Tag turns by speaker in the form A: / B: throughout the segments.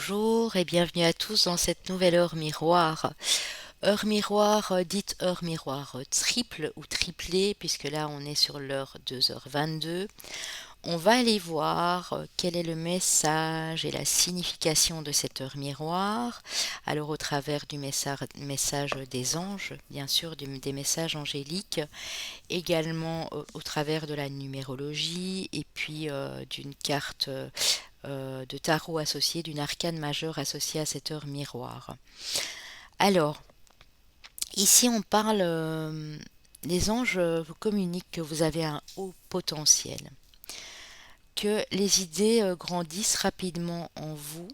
A: Bonjour et bienvenue à tous dans cette nouvelle heure miroir. Heure miroir, dite heure miroir triple ou triplée, puisque là on est sur l'heure 2h22. On va aller voir quel est le message et la signification de cette heure miroir. Alors au travers du message des anges, bien sûr des messages angéliques, également au travers de la numérologie et puis d'une carte de tarot associée, d'une arcane majeure associée à cette heure miroir. Alors, ici on parle, les anges vous communiquent que vous avez un haut potentiel, que les idées grandissent rapidement en vous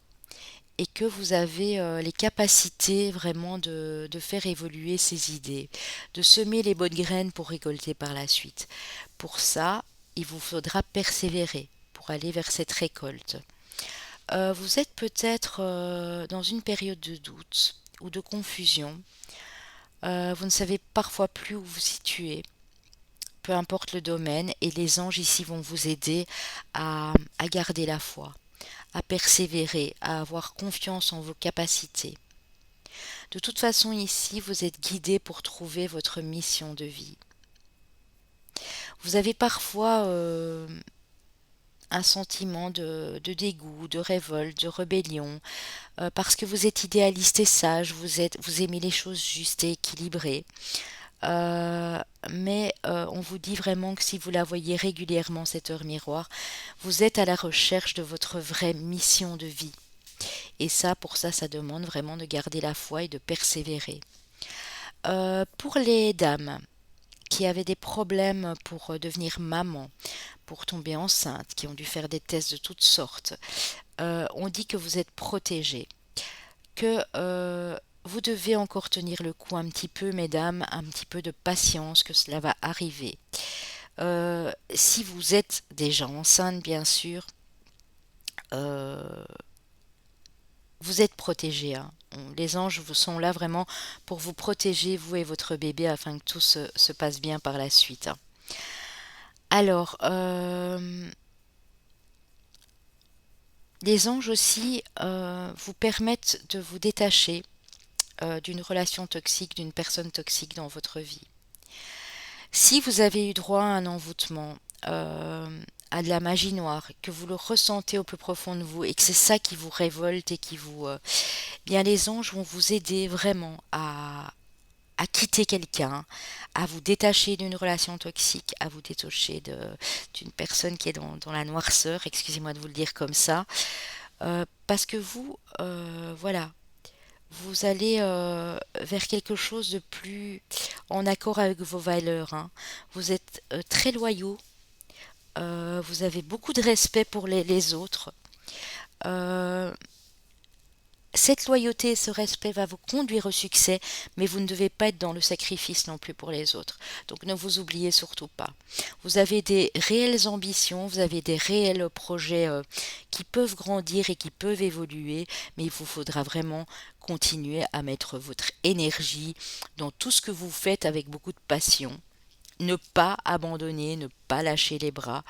A: et que vous avez les capacités vraiment de faire évoluer ces idées, de semer les bonnes graines pour récolter par la suite. Pour ça, il vous faudra persévérer pour aller vers cette récolte. Vous êtes peut-être dans une période de doute ou de confusion. Vous ne savez parfois plus où vous situer, peu importe le domaine, et les anges ici vont vous aider à garder la foi, à persévérer, à avoir confiance en vos capacités. De toute façon, ici, vous êtes guidé pour trouver votre mission de vie. Vous avez parfois un sentiment de dégoût, de révolte, de rébellion, parce que vous êtes idéaliste et sage, vous aimez les choses justes et équilibrées. Euh, mais on vous dit vraiment que si vous la voyez régulièrement, cette heure miroir, vous êtes à la recherche de votre vraie mission de vie. Et ça, pour ça, ça demande vraiment de garder la foi et de persévérer. Pour les dames qui avaient des problèmes pour devenir maman, pour tomber enceinte, qui ont dû faire des tests de toutes sortes, on dit que vous êtes protégées, que vous devez encore tenir le coup un petit peu, mesdames, un petit peu de patience, que cela va arriver. Si vous êtes déjà enceinte, bien sûr, euh, vous êtes protégés, hein. Les anges vous sont là vraiment pour vous protéger, vous et votre bébé, afin que tout se passe bien par la suite, hein. Alors, les anges aussi vous permettent de vous détacher d'une relation toxique, d'une personne toxique dans votre vie. Si vous avez eu droit à un envoûtement, à de la magie noire, que vous le ressentez au plus profond de vous et que c'est ça qui vous révolte et qui vous... bien les anges vont vous aider vraiment à quitter quelqu'un, à vous détacher d'une relation toxique, à vous détacher d'une personne qui est dans la noirceur, excusez-moi de vous le dire comme ça, parce que vous, voilà, vous allez vers quelque chose de plus en accord avec vos valeurs, hein. Vous êtes très loyaux, vous avez beaucoup de respect pour les autres. Euh, Cette loyauté et ce respect va vous conduire au succès, mais vous ne devez pas être dans le sacrifice non plus pour les autres. Donc ne vous oubliez surtout pas. Vous avez des réelles ambitions, vous avez des réels projets qui peuvent grandir et qui peuvent évoluer, mais il vous faudra vraiment continuer à mettre votre énergie dans tout ce que vous faites avec beaucoup de passion. Ne pas abandonner, ne pas lâcher les bras.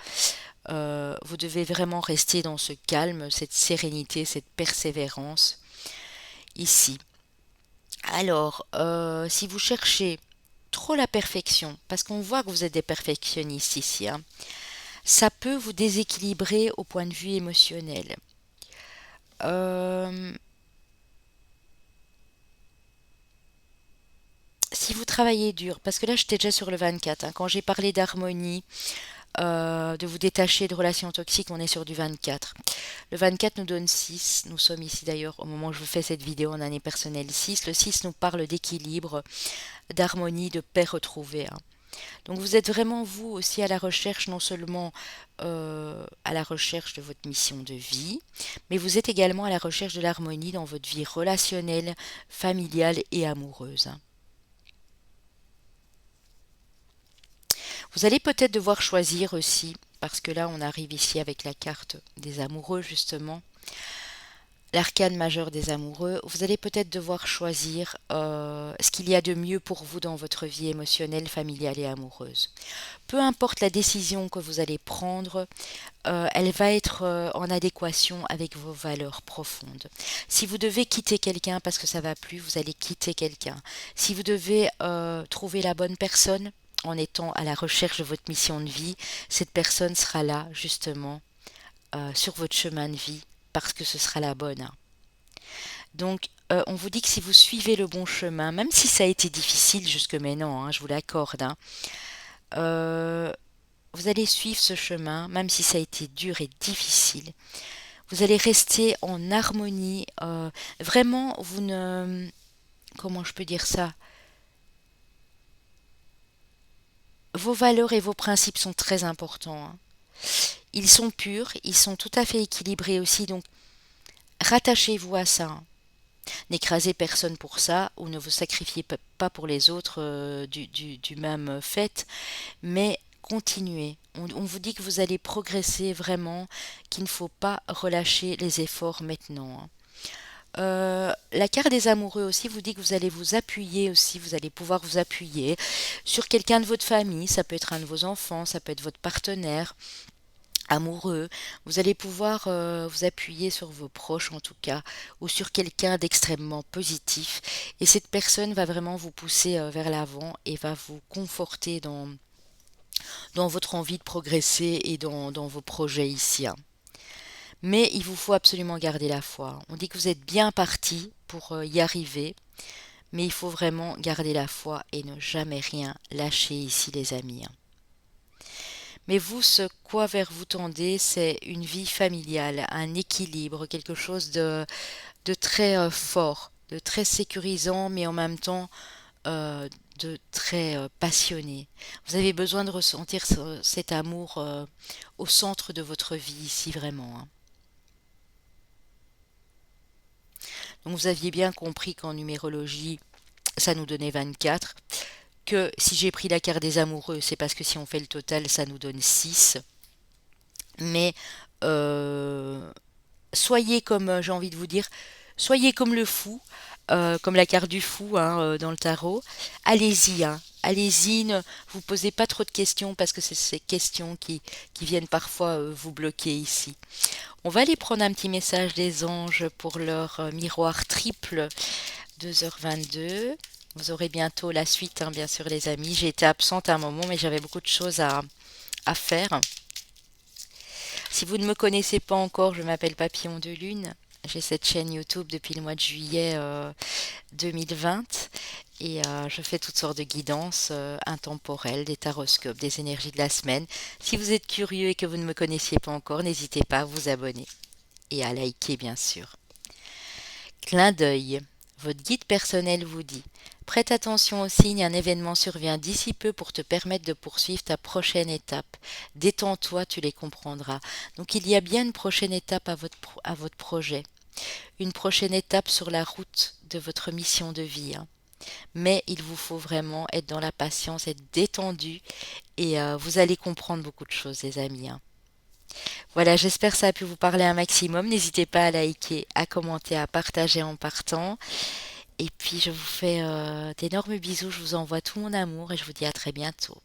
A: Vous devez vraiment rester dans ce calme, cette sérénité, cette persévérance ici. Alors, si vous cherchez trop la perfection, parce qu'on voit que vous êtes des perfectionnistes ici, hein, ça peut vous déséquilibrer au point de vue émotionnel. Euh, si vous travaillez dur, parce que là j'étais déjà sur le 24, hein, quand j'ai parlé d'harmonie, de vous détacher de relations toxiques, on est sur du 24. Le 24 nous donne 6. Nous sommes ici d'ailleurs au moment où je vous fais cette vidéo en année personnelle 6. Le 6 nous parle d'équilibre, d'harmonie, de paix retrouvée, hein. Donc vous êtes vraiment vous aussi à la recherche, non seulement à la recherche de votre mission de vie, mais vous êtes également à la recherche de l'harmonie dans votre vie relationnelle, familiale et amoureuse, hein. Vous allez peut-être devoir choisir aussi, parce que là on arrive ici avec la carte des amoureux justement. l'arcane majeur des amoureux, vous allez peut-être devoir choisir ce qu'il y a de mieux pour vous dans votre vie émotionnelle, familiale et amoureuse. Peu importe la décision que vous allez prendre, elle va être en adéquation avec vos valeurs profondes. Si vous devez quitter quelqu'un parce que ça va plus, vous allez quitter quelqu'un. Si vous devez trouver la bonne personne en étant à la recherche de votre mission de vie, cette personne sera là justement sur votre chemin de vie parce que ce sera la bonne, hein. Donc, on vous dit que si vous suivez le bon chemin, même si ça a été difficile jusque maintenant, hein, je vous l'accorde, hein, euh, vous allez suivre ce chemin, même si ça a été dur et difficile. Vous allez rester en harmonie. Vraiment, vous ne... Comment je peux dire ça? Vos valeurs et vos principes sont très importants, hein. Ils sont purs, ils sont tout à fait équilibrés aussi, donc rattachez-vous à ça, hein. N'écrasez personne pour ça, ou ne vous sacrifiez pas pour les autres du même fait, mais continuez. On vous dit que vous allez progresser vraiment, qu'il ne faut pas relâcher les efforts maintenant, hein. La carte des amoureux aussi vous dit que vous allez vous appuyer aussi, vous allez pouvoir vous appuyer sur quelqu'un de votre famille, ça peut être un de vos enfants, ça peut être votre partenaire amoureux, vous allez pouvoir vous appuyer sur vos proches en tout cas, ou sur quelqu'un d'extrêmement positif, et cette personne va vraiment vous pousser vers l'avant et va vous conforter dans votre envie de progresser et dans vos projets ici, hein. Mais il vous faut absolument garder la foi. On dit que vous êtes bien parti pour y arriver, mais il faut vraiment garder la foi et ne jamais rien lâcher ici, les amis, hein. Mais vous, ce quoi vers vous tendez, c'est une vie familiale, un équilibre, quelque chose de très fort, de très sécurisant, mais en même temps de très passionné. Vous avez besoin de ressentir cet amour au centre de votre vie ici, vraiment, hein. Donc vous aviez bien compris qu'en numérologie, ça nous donnait 24, que si j'ai pris la carte des amoureux, c'est parce que si on fait le total, ça nous donne 6. Mais euh, soyez comme, j'ai envie de vous dire, soyez comme le fou, comme la carte du fou, hein, dans le tarot. Allez-y, hein. Allez-y, ne vous posez pas trop de questions parce que c'est ces questions qui viennent parfois vous bloquer ici. On va aller prendre un petit message des anges pour leur miroir triple 2h22. Vous aurez bientôt la suite, hein, bien sûr, les amis. J'ai été absente à un moment, mais j'avais beaucoup de choses à faire. Si vous ne me connaissez pas encore, je m'appelle Papillon de Lune. J'ai cette chaîne YouTube depuis le mois de juillet 2020 et je fais toutes sortes de guidances intemporelles, des taroscopes, des énergies de la semaine. Si vous êtes curieux et que vous ne me connaissiez pas encore, n'hésitez pas à vous abonner et à liker, bien sûr. Clin d'œil. Votre guide personnel vous dit: prête attention aux signes, un événement survient d'ici peu pour te permettre de poursuivre ta prochaine étape. Détends-toi, tu les comprendras. Donc il y a bien une prochaine étape à votre projet, une prochaine étape sur la route de votre mission de vie, hein. Mais il vous faut vraiment être dans la patience, être détendu et vous allez comprendre beaucoup de choses, les amis, hein. Voilà, j'espère que ça a pu vous parler un maximum. N'hésitez pas à liker, à commenter, à partager en partant. Et puis je vous fais d'énormes bisous, je vous envoie tout mon amour et je vous dis à très bientôt.